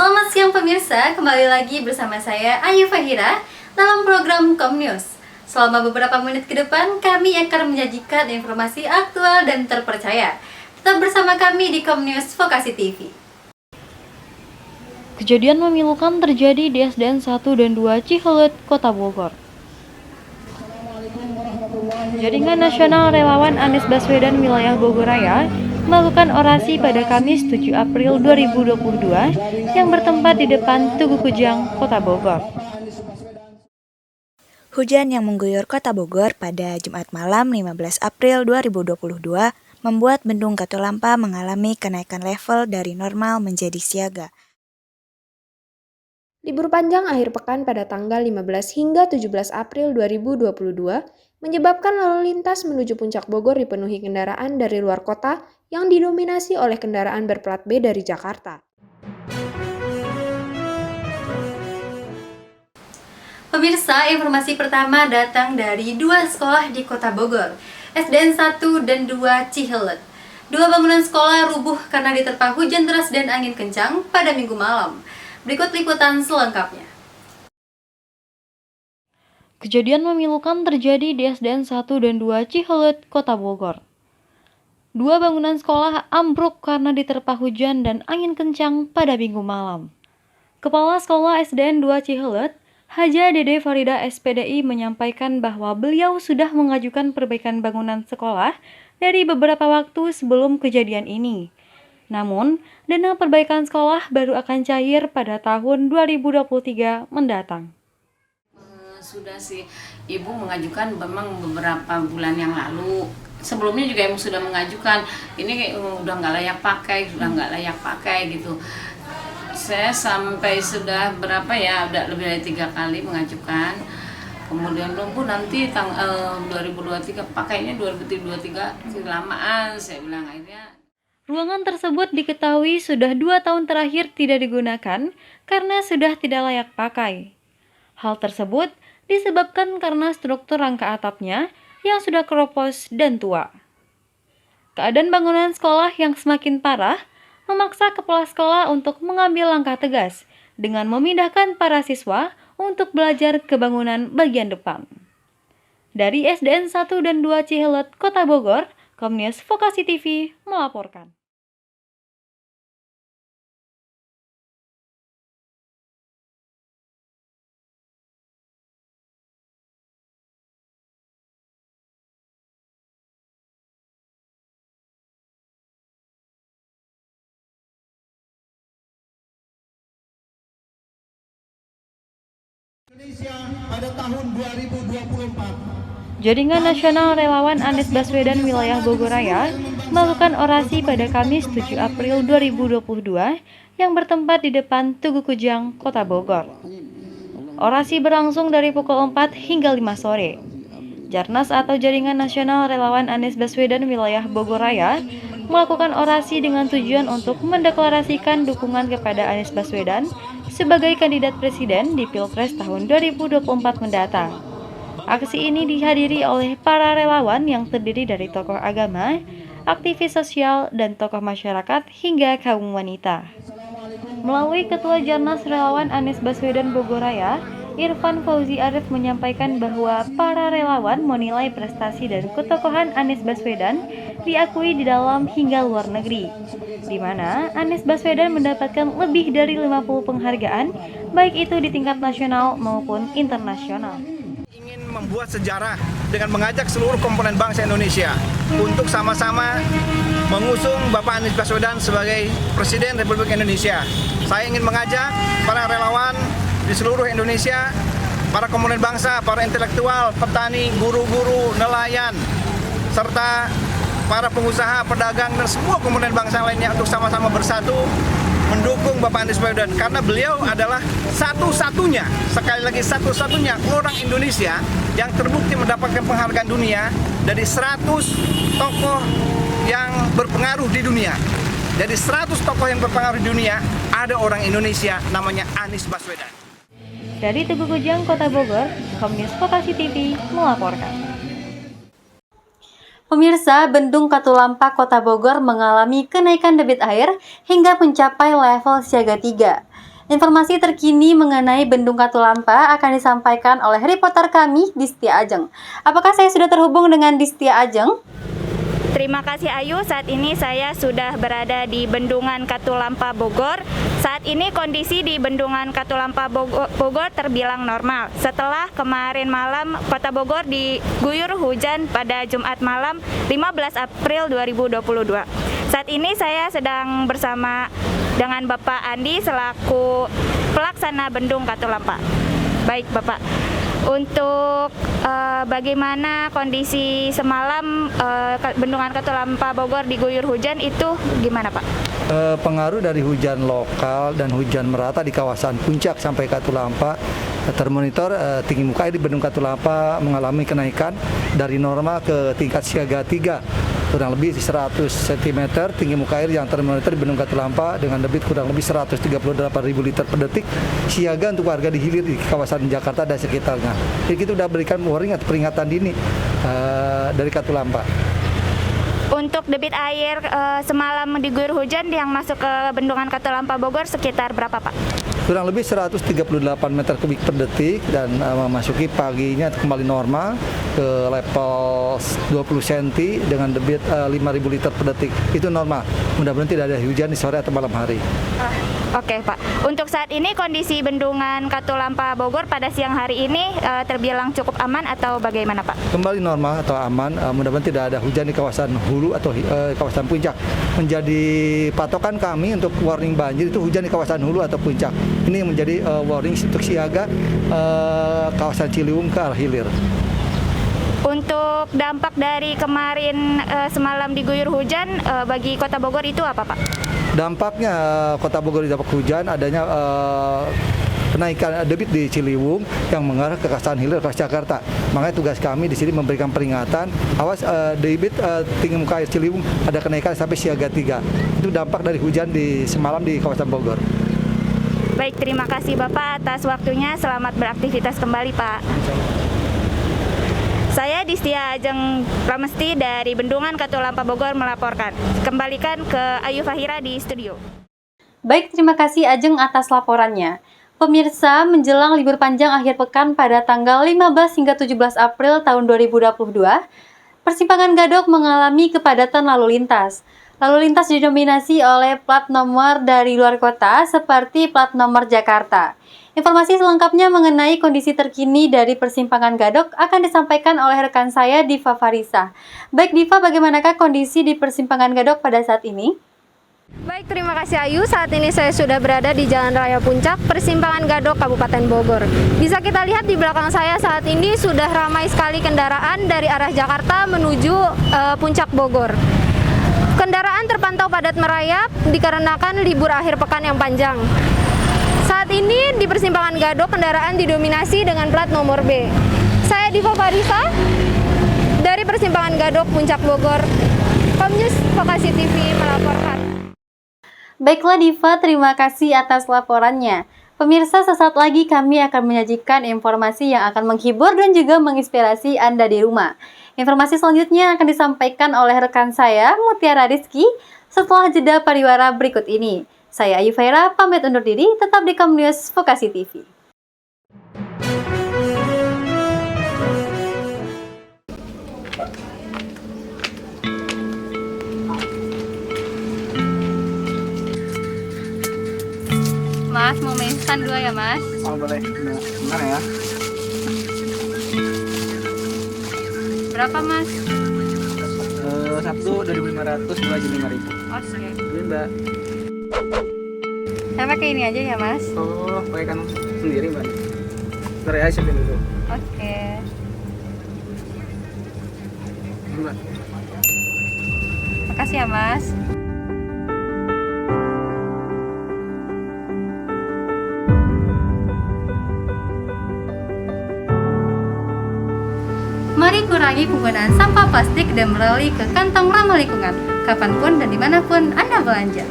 Selamat siang pemirsa, kembali lagi bersama saya Ayu Fahira dalam program Komnews. Selama beberapa menit ke depan, kami akan menyajikan informasi aktual dan terpercaya. Tetap bersama kami di Komnews Vokasi TV. Kejadian memilukan terjadi di SDN 1 dan 2 Cihelet, Kota Bogor. Jaringan Nasional Relawan Anies Baswedan Wilayah Bogor Raya melakukan orasi pada Kamis 7 April 2022 yang bertempat di depan Tugu Kujang, Kota Bogor. Hujan yang mengguyur Kota Bogor pada Jumat malam 15 April 2022 membuat Bendung Katulampa mengalami kenaikan level dari normal menjadi siaga. Libur panjang akhir pekan pada tanggal 15 hingga 17 April 2022 menyebabkan lalu lintas menuju Puncak Bogor dipenuhi kendaraan dari luar kota yang didominasi oleh kendaraan berplat B dari Jakarta. Pemirsa, informasi pertama datang dari dua sekolah di Kota Bogor, SDN 1 dan 2 Cihelet. Dua bangunan sekolah rubuh karena diterpa hujan deras dan angin kencang pada Minggu malam. Berikut liputan selengkapnya. Kejadian memilukan terjadi di SDN 1 dan 2 Cihelet, Kota Bogor. Dua bangunan sekolah ambruk karena diterpa hujan dan angin kencang pada Minggu malam. Kepala Sekolah SDN 2 Cihelet, Haja Dede Farida SPDI menyampaikan bahwa beliau sudah mengajukan perbaikan bangunan sekolah dari beberapa waktu sebelum kejadian ini. Namun, dana perbaikan sekolah baru akan cair pada tahun 2023 mendatang. Sudah sih, Ibu mengajukan memang beberapa bulan yang lalu. Sebelumnya juga Ibu sudah mengajukan, ini udah nggak layak pakai gitu. Saya sampai sudah berapa ya, udah lebih dari 3 kali mengajukan. Kemudian nunggu nanti 2023, pakainya 2023, kelamaan saya bilang akhirnya. Ruangan tersebut diketahui sudah 2 tahun terakhir tidak digunakan karena sudah tidak layak pakai. Hal tersebut disebabkan karena struktur rangka atapnya yang sudah keropos dan tua. Keadaan bangunan sekolah yang semakin parah memaksa kepala sekolah untuk mengambil langkah tegas dengan memindahkan para siswa untuk belajar ke bangunan bagian depan. Dari SDN 1 dan 2 Cihelet, Kota Bogor, Komnews Vokasi TV melaporkan. Indonesia pada tahun 2024. Jaringan Nasional Relawan Anies Baswedan Wilayah Bogor Raya melakukan orasi pada Kamis 7 April 2022 yang bertempat di depan Tugu Kujang, Kota Bogor. Orasi berlangsung dari pukul 4 hingga 5 sore. Jarnas atau Jaringan Nasional Relawan Anies Baswedan Wilayah Bogor Raya melakukan orasi dengan tujuan untuk mendeklarasikan dukungan kepada Anies Baswedan sebagai kandidat presiden di Pilpres tahun 2024 mendatang. Aksi ini dihadiri oleh para relawan yang terdiri dari tokoh agama, aktivis sosial, dan tokoh masyarakat hingga kaum wanita. Melalui Ketua Jarnas Relawan Anies Baswedan Bogor Raya, Irfan Fauzi Arif menyampaikan bahwa para relawan menilai prestasi dan ketokohan Anies Baswedan diakui di dalam hingga luar negeri, di mana Anies Baswedan mendapatkan lebih dari 50 penghargaan, baik itu di tingkat nasional maupun internasional. Ingin membuat sejarah dengan mengajak seluruh komponen bangsa Indonesia untuk sama-sama mengusung Bapak Anies Baswedan sebagai Presiden Republik Indonesia. Saya ingin mengajak para relawan di seluruh Indonesia, para komponen bangsa, para intelektual, petani, guru-guru, nelayan, serta para pengusaha, pedagang, dan semua komponen bangsa lainnya untuk sama-sama bersatu mendukung Bapak Anies Baswedan karena beliau adalah satu-satunya, sekali lagi satu-satunya orang Indonesia yang terbukti mendapatkan penghargaan dunia dari 100 tokoh yang berpengaruh di dunia. Dari 100 tokoh yang berpengaruh di dunia, ada orang Indonesia namanya Anies Baswedan. Dari Tugu Kujang, Kota Bogor, Komnews Vokasi TV melaporkan. Pemirsa, Bendung Katulampa Kota Bogor mengalami kenaikan debit air hingga mencapai level siaga 3. Informasi terkini mengenai Bendung Katulampa akan disampaikan oleh reporter kami, Distia Ajeng. Apakah saya sudah terhubung dengan Distia Ajeng? Terima kasih Ayu, saat ini saya sudah berada di Bendungan Katulampa Bogor. Saat ini kondisi di Bendungan Katulampa Bogor terbilang normal. Setelah kemarin malam Kota Bogor diguyur hujan pada Jumat malam 15 April 2022. Saat ini saya sedang bersama dengan Bapak Andi selaku pelaksana Bendung Katulampa. Baik Bapak, untuk bagaimana kondisi semalam Bendungan Katulampa Bogor diguyur hujan itu gimana Pak? Pengaruh dari hujan lokal dan hujan merata di kawasan puncak sampai Katulampa, termonitor tinggi muka air di Bendung Katulampa mengalami kenaikan dari normal ke tingkat siaga 3. Kurang lebih 100 cm tinggi muka air yang termonitor di Bendung Katulampa dengan debit kurang lebih 138.000 liter per detik, siaga untuk warga di hilir di kawasan Jakarta dan sekitarnya. Jadi kita sudah berikan warning atau peringatan dini dari Katulampa. Untuk debit air semalam diguyur hujan yang masuk ke Bendungan Katulampa Bogor sekitar berapa Pak? Kurang lebih 138 meter kubik per detik dan memasuki paginya kembali normal ke level 20 cm dengan debit 5.000 liter per detik. Itu normal. Mudah-mudahan tidak ada hujan di sore atau malam hari. Oke Pak. Untuk saat ini kondisi Bendungan Katulampa Bogor pada siang hari ini terbilang cukup aman atau bagaimana Pak? Kembali normal atau aman. Mudah-mudahan tidak ada hujan di kawasan hulu atau kawasan puncak. Menjadi patokan kami untuk warning banjir itu hujan di kawasan hulu atau puncak. Ini yang menjadi warning untuk siaga kawasan Ciliwung ke arah hilir. Untuk dampak dari kemarin semalam diguyur hujan bagi Kota Bogor itu apa Pak? Dampaknya Kota Bogor dampak hujan adanya kenaikan debit di Ciliwung yang mengarah ke kawasan hilir ke Jakarta. Makanya tugas kami di sini memberikan peringatan, awas debit tinggi muka air Ciliwung ada kenaikan sampai siaga 3. Itu dampak dari hujan di semalam di kawasan Bogor. Baik, terima kasih Bapak atas waktunya. Selamat beraktivitas kembali Pak. Saya Distia Ajeng Pramesti dari Bendungan Katulampa Bogor melaporkan. Kembalikan ke Ayu Fahira di studio. Baik, terima kasih Ajeng atas laporannya. Pemirsa, menjelang libur panjang akhir pekan pada tanggal 15 hingga 17 April tahun 2022, Persimpangan Gadok mengalami kepadatan lalu lintas. Lalu lintas didominasi oleh plat nomor dari luar kota seperti plat nomor Jakarta. Informasi selengkapnya mengenai kondisi terkini dari Persimpangan Gadok akan disampaikan oleh rekan saya Diva Farisa. Baik Diva, bagaimanakah kondisi di Persimpangan Gadok pada saat ini? Baik, terima kasih Ayu. Saat ini saya sudah berada di Jalan Raya Puncak, Persimpangan Gadok, Kabupaten Bogor. Bisa kita lihat di belakang saya saat ini sudah ramai sekali kendaraan dari arah Jakarta menuju Puncak Bogor. Kendaraan terpantau padat merayap dikarenakan libur akhir pekan yang panjang. Saat ini di Persimpangan Gadok kendaraan didominasi dengan plat nomor B. Saya Diva Farisa dari Persimpangan Gadok, Puncak Bogor. Komnews Vokasi TV melaporkan. Baiklah Diva, terima kasih atas laporannya. Pemirsa, sesaat lagi kami akan menyajikan informasi yang akan menghibur dan juga menginspirasi Anda di rumah. Informasi selanjutnya akan disampaikan oleh rekan saya, Mutiara Rizky, setelah jeda pariwara berikut ini. Saya Ayu Faira, pamit undur diri, tetap di Komnews Vokasi TV. Mas, mau mie instan 2 ya Mas? Oh boleh, gimana ya? Berapa Mas? Satu 2.500, 2 aja 5.000. Oke. Ini Mbak. Saya pakai ini aja ya Mas? Oh, pakai kan sendiri Mbak. Ntar ya, siapin dulu. Oke. Mbak. Makasih ya Mas. Mari kurangi penggunaan sampah plastik dan beralih ke kantong ramah lingkungan, kapanpun dan dimanapun Anda belanja.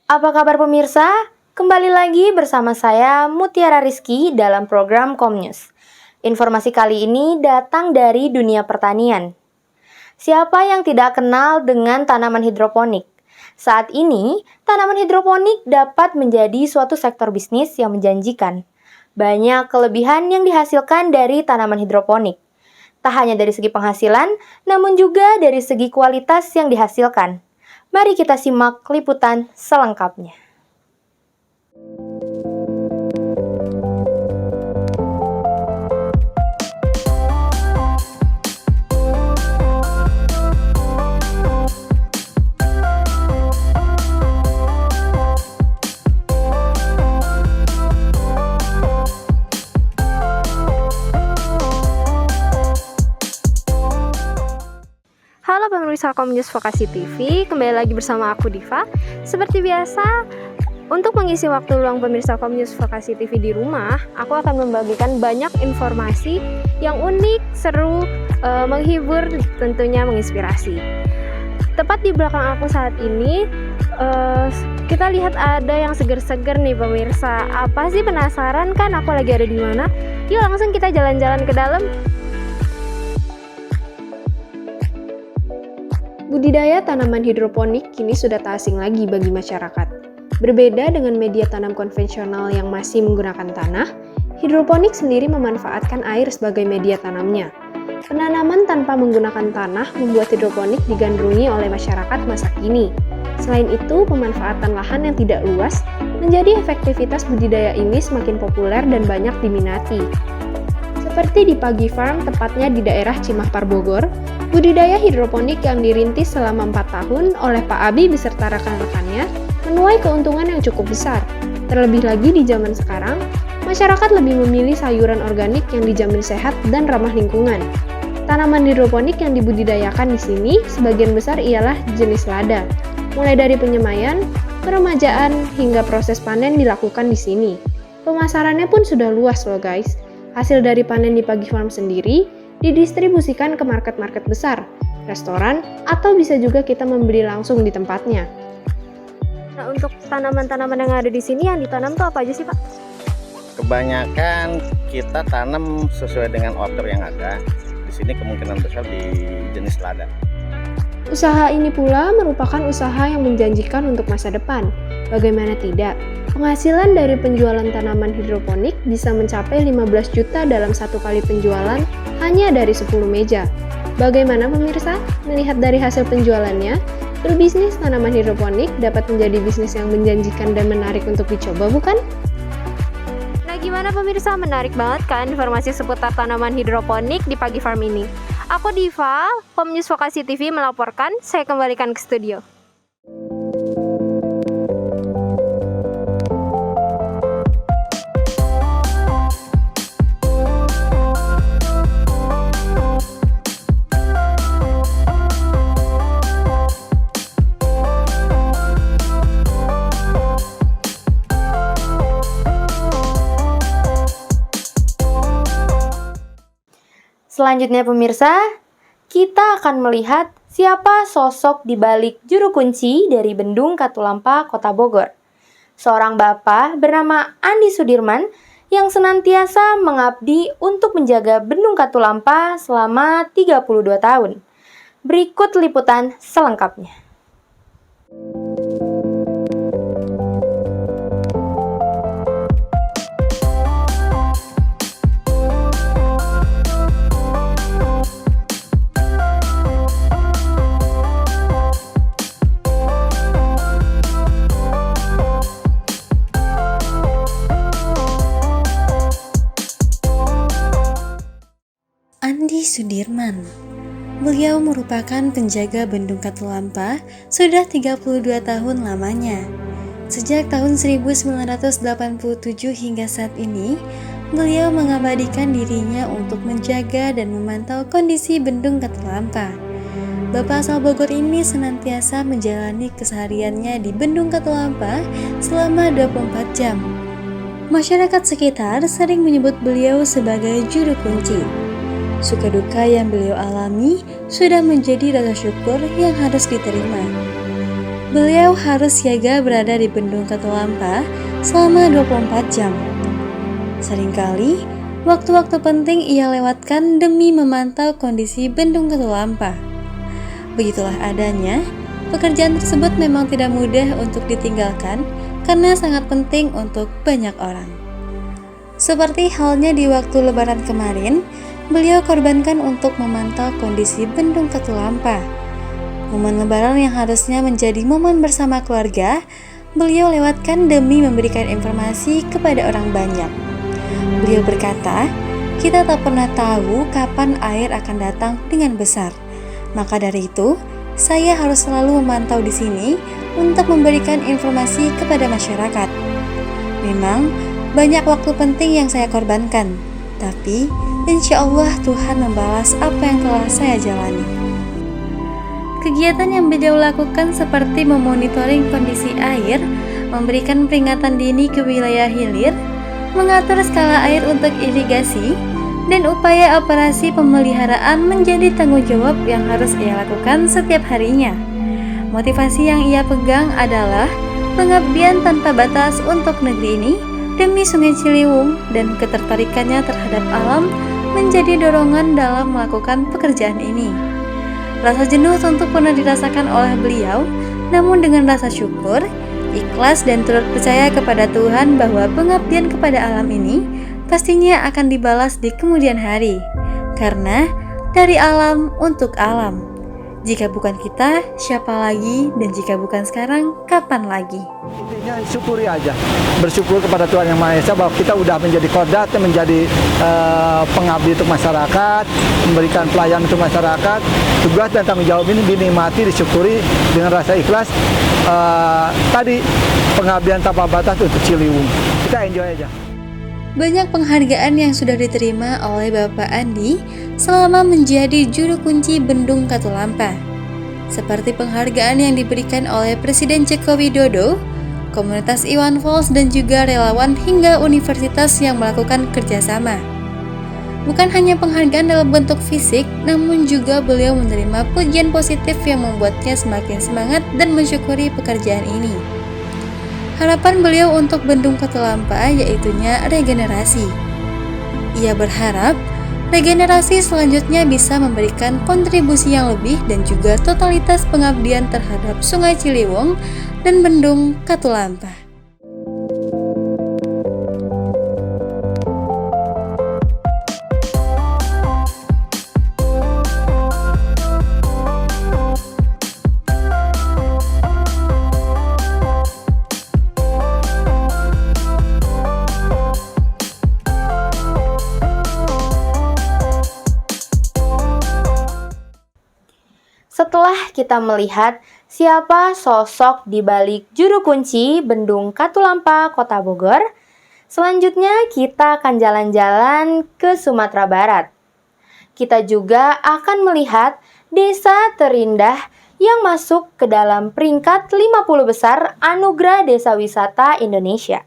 Apa kabar pemirsa? Kembali lagi bersama saya Mutiara Rizky dalam program Komnews. Informasi kali ini datang dari dunia pertanian. Siapa yang tidak kenal dengan tanaman hidroponik? Saat ini, tanaman hidroponik dapat menjadi suatu sektor bisnis yang menjanjikan. Banyak kelebihan yang dihasilkan dari tanaman hidroponik. Tak hanya dari segi penghasilan, namun juga dari segi kualitas yang dihasilkan. Mari kita simak liputan selengkapnya. Halo pemirsa Komnews Vokasi TV, kembali lagi bersama aku Diva. Seperti biasa, untuk mengisi waktu luang pemirsa Komnews Vokasi TV di rumah, aku akan membagikan banyak informasi yang unik, seru, menghibur, tentunya menginspirasi. Tepat di belakang aku saat ini, kita lihat ada yang seger-seger nih pemirsa. Apa sih, penasaran kan aku lagi ada di mana? Yuk langsung kita jalan-jalan ke dalam. Budidaya tanaman hidroponik kini sudah tak asing lagi bagi masyarakat. Berbeda dengan media tanam konvensional yang masih menggunakan tanah, hidroponik sendiri memanfaatkan air sebagai media tanamnya. Penanaman tanpa menggunakan tanah membuat hidroponik digandrungi oleh masyarakat masa kini. Selain itu, pemanfaatan lahan yang tidak luas menjadi efektivitas budidaya ini semakin populer dan banyak diminati. Seperti di Pagi Farm, tepatnya di daerah Cimahpar Bogor, budidaya hidroponik yang dirintis selama 4 tahun oleh Pak Abi beserta rekan-rekannya menuai keuntungan yang cukup besar. Terlebih lagi di zaman sekarang, masyarakat lebih memilih sayuran organik yang dijamin sehat dan ramah lingkungan. Tanaman hidroponik yang dibudidayakan di sini sebagian besar ialah jenis lada. Mulai dari penyemaian, peremajaan, hingga proses panen dilakukan di sini. Pemasarannya pun sudah luas loh guys. Hasil dari panen di Pagi Farm sendiri didistribusikan ke market-market besar, restoran, atau bisa juga kita membeli langsung di tempatnya. Nah, untuk tanaman-tanaman yang ada di sini yang ditanam tuh apa aja sih Pak? Kebanyakan kita tanam sesuai dengan order yang ada. Di sini kemungkinan besar di jenis lada. Usaha ini pula merupakan usaha yang menjanjikan untuk masa depan. Bagaimana tidak? Penghasilan dari penjualan tanaman hidroponik bisa mencapai 15 juta dalam satu kali penjualan hanya dari 10 meja. Bagaimana pemirsa? Melihat dari hasil penjualannya, berbisnis tanaman hidroponik dapat menjadi bisnis yang menjanjikan dan menarik untuk dicoba, bukan? Nah, gimana pemirsa? Menarik banget kan informasi seputar tanaman hidroponik di Pagi Farm ini? Aku Diva, Komnews Vokasi TV melaporkan, saya kembalikan ke studio. Selanjutnya pemirsa, kita akan melihat siapa sosok di balik juru kunci dari Bendung Katulampa, Kota Bogor. Seorang bapak bernama Andi Sudirman yang senantiasa mengabdi untuk menjaga Bendung Katulampa selama 32 tahun. Berikut liputan selengkapnya. Andi Sudirman. Beliau merupakan penjaga Bendung Katulampa sudah 32 tahun lamanya. Sejak tahun 1987 hingga saat ini, beliau mengabadikan dirinya untuk menjaga dan memantau kondisi Bendung Katulampa. Bapak asal Bogor ini senantiasa menjalani kesehariannya di Bendung Katulampa selama 24 jam. Masyarakat sekitar sering menyebut beliau sebagai juru kunci. Suka duka yang beliau alami sudah menjadi rasa syukur yang harus diterima. beliau harus siaga berada di Bendung Katulampa selama 24 jam. Seringkali, waktu-waktu penting ia lewatkan demi memantau kondisi Bendung Katulampa. Begitulah adanya, pekerjaan tersebut memang tidak mudah untuk ditinggalkan karena sangat penting untuk banyak orang. Seperti halnya di waktu Lebaran kemarin, beliau korbankan untuk memantau kondisi Bendung Katulampa. Momen Lebaran yang harusnya menjadi momen bersama keluarga, beliau lewatkan demi memberikan informasi kepada orang banyak. Beliau berkata, "Kita tak pernah tahu kapan air akan datang dengan besar. Maka dari itu, saya harus selalu memantau di sini untuk memberikan informasi kepada masyarakat. Memang banyak waktu penting yang saya korbankan, tapi insya Allah Tuhan membalas apa yang telah saya jalani." Kegiatan yang beliau lakukan seperti memonitoring kondisi air, memberikan peringatan dini ke wilayah hilir, mengatur skala air untuk irigasi, dan upaya operasi pemeliharaan menjadi tanggung jawab yang harus ia lakukan setiap harinya. Motivasi yang ia pegang adalah pengabdian tanpa batas untuk negeri ini demi Sungai Ciliwung, dan ketertarikannya terhadap alam menjadi dorongan dalam melakukan pekerjaan ini. Rasa jenuh tentu pernah dirasakan oleh beliau, namun dengan rasa syukur, ikhlas dan turut percaya kepada Tuhan bahwa pengabdian kepada alam ini pastinya akan dibalas di kemudian hari, karena dari alam untuk alam. Jika bukan kita, siapa lagi? Dan jika bukan sekarang, kapan lagi? Intinya syukuri aja, bersyukur kepada Tuhan Yang Maha Esa bahwa kita udah menjadi kodat, menjadi pengabdi untuk masyarakat, memberikan pelayanan untuk masyarakat. Tugas dan tanggung jawab ini dinikmati, disyukuri dengan rasa ikhlas. Tadi pengabdian tanpa batas untuk Ciliwung, kita enjoy aja. Banyak penghargaan yang sudah diterima oleh Bapak Andi selama menjadi juru kunci Bendung Katulampa, seperti penghargaan yang diberikan oleh Presiden Joko Widodo, komunitas Iwan Fals, dan juga relawan hingga universitas yang melakukan kerjasama. Bukan hanya penghargaan dalam bentuk fisik, namun juga beliau menerima pujian positif yang membuatnya semakin semangat dan mensyukuri pekerjaan ini. Harapan beliau untuk Bendung Katulampa yaitunya regenerasi. Ia berharap regenerasi selanjutnya bisa memberikan kontribusi yang lebih dan juga totalitas pengabdian terhadap Sungai Ciliwung dan Bendung Katulampa. Setelah kita melihat siapa sosok di balik juru kunci Bendung Katulampa Kota Bogor, selanjutnya kita akan jalan-jalan ke Sumatera Barat. Kita juga akan melihat desa terindah yang masuk ke dalam peringkat 50 besar Anugerah Desa Wisata Indonesia.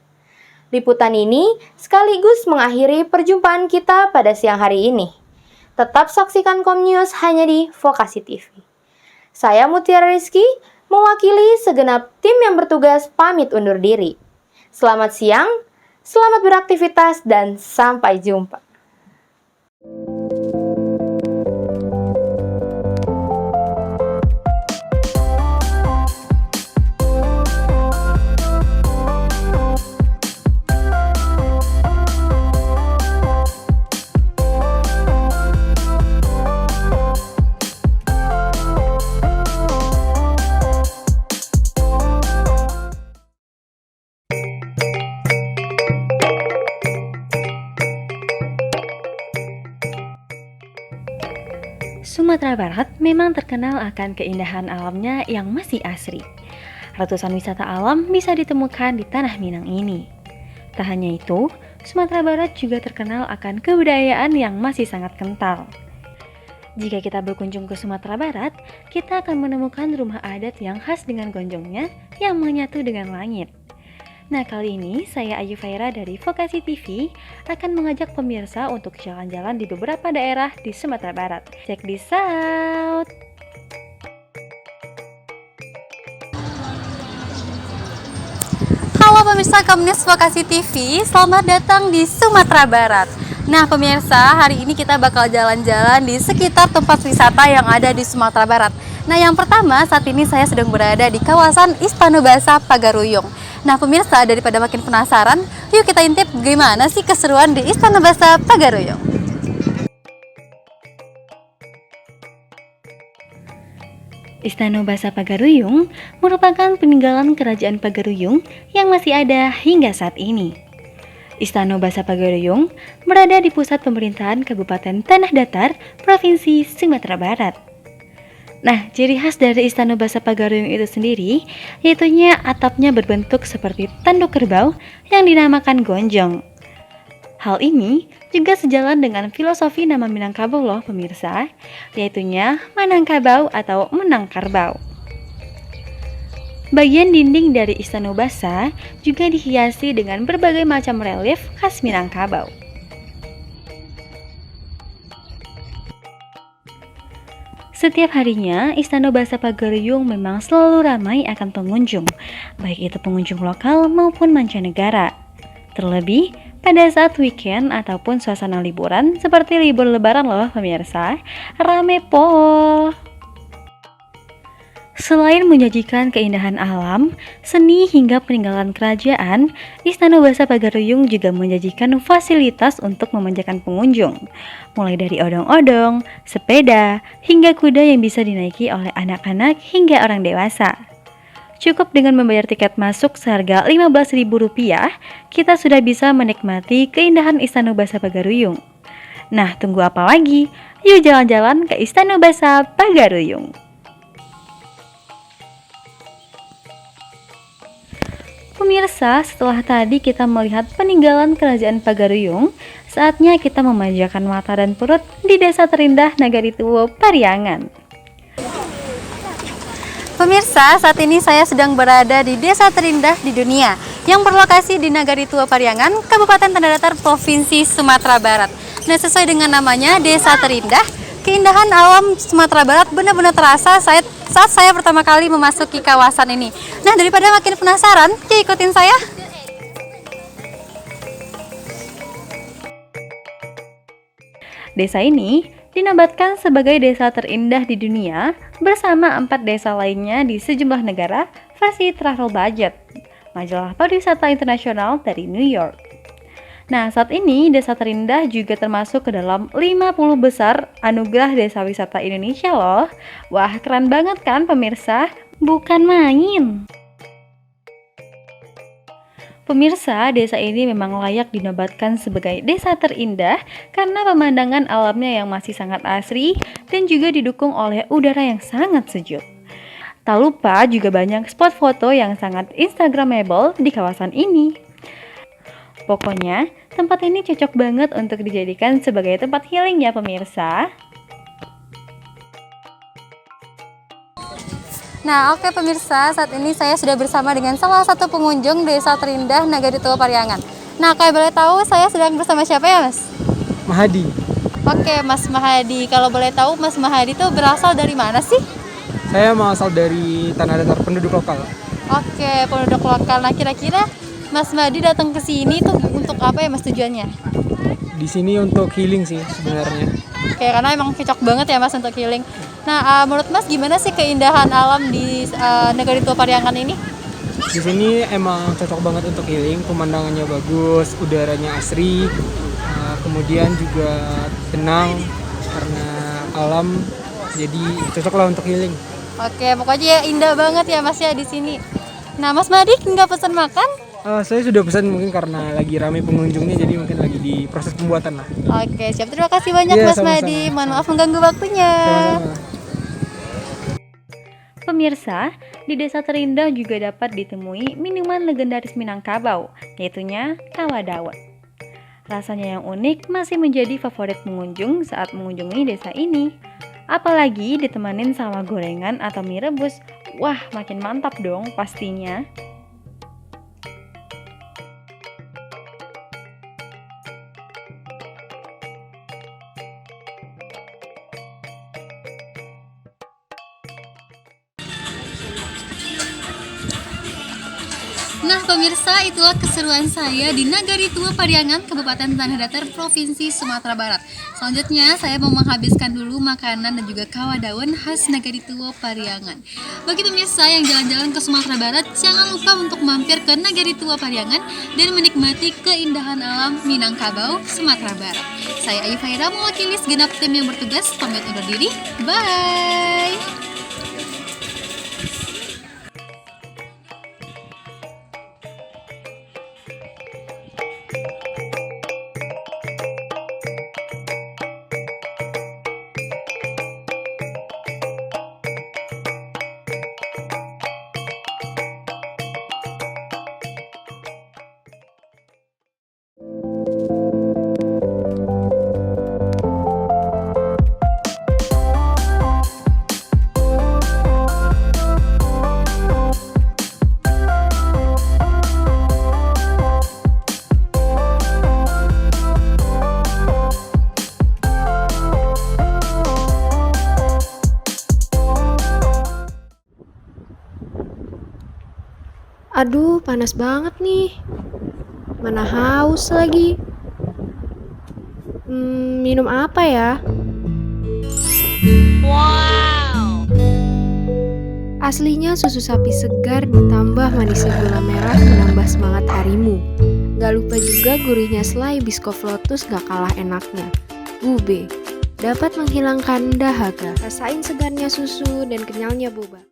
Liputan ini sekaligus mengakhiri perjumpaan kita pada siang hari ini. Tetap saksikan Komnews hanya di Vokasi TV. Saya Mutiara Rizky, mewakili segenap tim yang bertugas pamit undur diri. Selamat siang, selamat beraktivitas, dan sampai jumpa. Sumatera Barat memang terkenal akan keindahan alamnya yang masih asri. Ratusan wisata alam bisa ditemukan di Tanah Minang ini. Tak hanya itu, Sumatera Barat juga terkenal akan kebudayaan yang masih sangat kental. Jika kita berkunjung ke Sumatera Barat, kita akan menemukan rumah adat yang khas dengan gonjongnya yang menyatu dengan langit. Nah, kali ini saya Ayu Faira dari Vokasi TV akan mengajak pemirsa untuk jalan-jalan di beberapa daerah di Sumatera Barat. Check this out! Halo pemirsa Komunis Vokasi TV, selamat datang di Sumatera Barat. Nah pemirsa, hari ini kita bakal jalan-jalan di sekitar tempat wisata yang ada di Sumatera Barat. Nah yang pertama, saat ini saya sedang berada di kawasan Istana Bahasa Pagaruyung. Nah pemirsa, daripada makin penasaran, yuk kita intip gimana sih keseruan di Istana Bahasa Pagaruyung. Istana Bahasa Pagaruyung merupakan peninggalan Kerajaan Pagaruyung yang masih ada hingga saat ini. Istana Bahasa Pagaruyung berada di pusat pemerintahan Kabupaten Tanah Datar, Provinsi Sumatera Barat. Nah, ciri khas dari Istana Bahasa Pagaruyung itu sendiri, yaitunya atapnya berbentuk seperti tanduk kerbau yang dinamakan gonjong. Hal ini juga sejalan dengan filosofi nama Minangkabau loh pemirsa, yaitunya Manangkabau atau Menangkarbau. Bagian dinding dari Istana Bahasa juga dihiasi dengan berbagai macam relief khas Minangkabau. Setiap harinya, Istana Bahasa Pagaruyung memang selalu ramai akan pengunjung, baik itu pengunjung lokal maupun mancanegara. Terlebih, pada saat weekend ataupun suasana liburan seperti libur lebaran loh pemirsa, rame po. Selain menyajikan keindahan alam, seni hingga peninggalan kerajaan, Istana Bahasa Pagaruyung juga menyajikan fasilitas untuk memanjakan pengunjung. Mulai dari odong-odong, sepeda, hingga kuda yang bisa dinaiki oleh anak-anak hingga orang dewasa. Cukup dengan membayar tiket masuk seharga Rp15.000, kita sudah bisa menikmati keindahan Istana Bahasa Pagaruyung. Nah, tunggu apa lagi? Yuk jalan-jalan ke Istana Bahasa Pagaruyung. Pemirsa, setelah tadi kita melihat peninggalan Kerajaan Pagaruyung, saatnya kita memanjakan mata dan perut di desa terindah Nagari Tuwo, Pariangan. Pemirsa, saat ini saya sedang berada di desa terindah di dunia yang berlokasi di Nagari Tuwo Pariangan, Kabupaten Tanah Datar, Provinsi Sumatera Barat. Nah, sesuai dengan namanya, desa terindah, keindahan alam Sumatera Barat benar-benar terasa saat saya pertama kali memasuki kawasan ini. Nah, daripada makin penasaran, yuk ikutin saya. Desa ini dinobatkan sebagai desa terindah di dunia bersama 4 desa lainnya di sejumlah negara versi Travel Budget, majalah pariwisata internasional dari New York. Nah, saat ini desa terindah juga termasuk ke dalam 50 besar anugerah desa wisata Indonesia loh. Wah, keren banget kan pemirsa? Bukan main. Pemirsa, desa ini memang layak dinobatkan sebagai desa terindah karena pemandangan alamnya yang masih sangat asri dan juga didukung oleh udara yang sangat sejuk. Tak lupa juga banyak spot foto yang sangat instagramable di kawasan ini. Pokoknya, tempat ini cocok banget untuk dijadikan sebagai tempat healing ya pemirsa. Nah, oke pemirsa, saat ini saya sudah bersama dengan salah satu pengunjung desa terindah Nagari Tuwo Pariangan. Nah, kalau boleh tahu saya sedang bersama siapa ya, Mas? Mahadi. Oke, Mas Mahadi. Kalau boleh tahu Mas Mahadi itu berasal dari mana sih? Saya berasal dari Tanah Datar, penduduk lokal. Oke, penduduk lokal. Nah, kira-kira Mas Mahadi datang ke sini tuh untuk apa ya, Mas, tujuannya? Di sini untuk healing sih sebenarnya. Oke, karena emang cocok banget ya Mas untuk healing. Nah, menurut Mas gimana sih keindahan alam di Nagari Tuwo Pariangan ini? Di sini emang cocok banget untuk healing, pemandangannya bagus, udaranya asri, kemudian juga tenang karena alam, jadi cocok lah untuk healing. Oke, pokoknya indah banget ya Mas ya di sini. Nah, Mas Mahadi nggak pesan makan? Saya sudah pesan mungkin karena lagi ramai pengunjungnya, jadi mungkin lagi di proses pembuatan lah. Oke, siap. Terima kasih banyak Mas Mahadi. Mohon maaf mengganggu waktunya. Sama-sama. Pemirsa, di desa terindah juga dapat ditemui minuman legendaris Minangkabau, yaitunya Kawa Dawet. Rasanya yang unik masih menjadi favorit pengunjung saat mengunjungi desa ini. Apalagi ditemanin sama gorengan atau mie rebus, wah makin mantap dong pastinya. Nah pemirsa, itulah keseruan saya di Nagari Tua Pariangan, Kabupaten Tanah Datar, Provinsi Sumatera Barat. Selanjutnya saya mau menghabiskan dulu makanan dan juga kawah daun khas Nagari Tua Pariangan. Bagi pemirsa yang jalan-jalan ke Sumatera Barat, jangan lupa untuk mampir ke Nagari Tua Pariangan dan menikmati keindahan alam Minangkabau, Sumatera Barat. Saya Ayu Faira mewakili segenap tim yang bertugas, pamit undur diri. Bye! Aduh, panas banget nih. Mana haus lagi. Minum apa ya? Wow. Aslinya susu sapi segar ditambah manisnya gula merah menambah semangat harimu. Gak lupa juga gurihnya selai biskop lotus gak kalah enaknya. Bube, dapat menghilangkan dahaga. Rasain segarnya susu dan kenyalnya boba.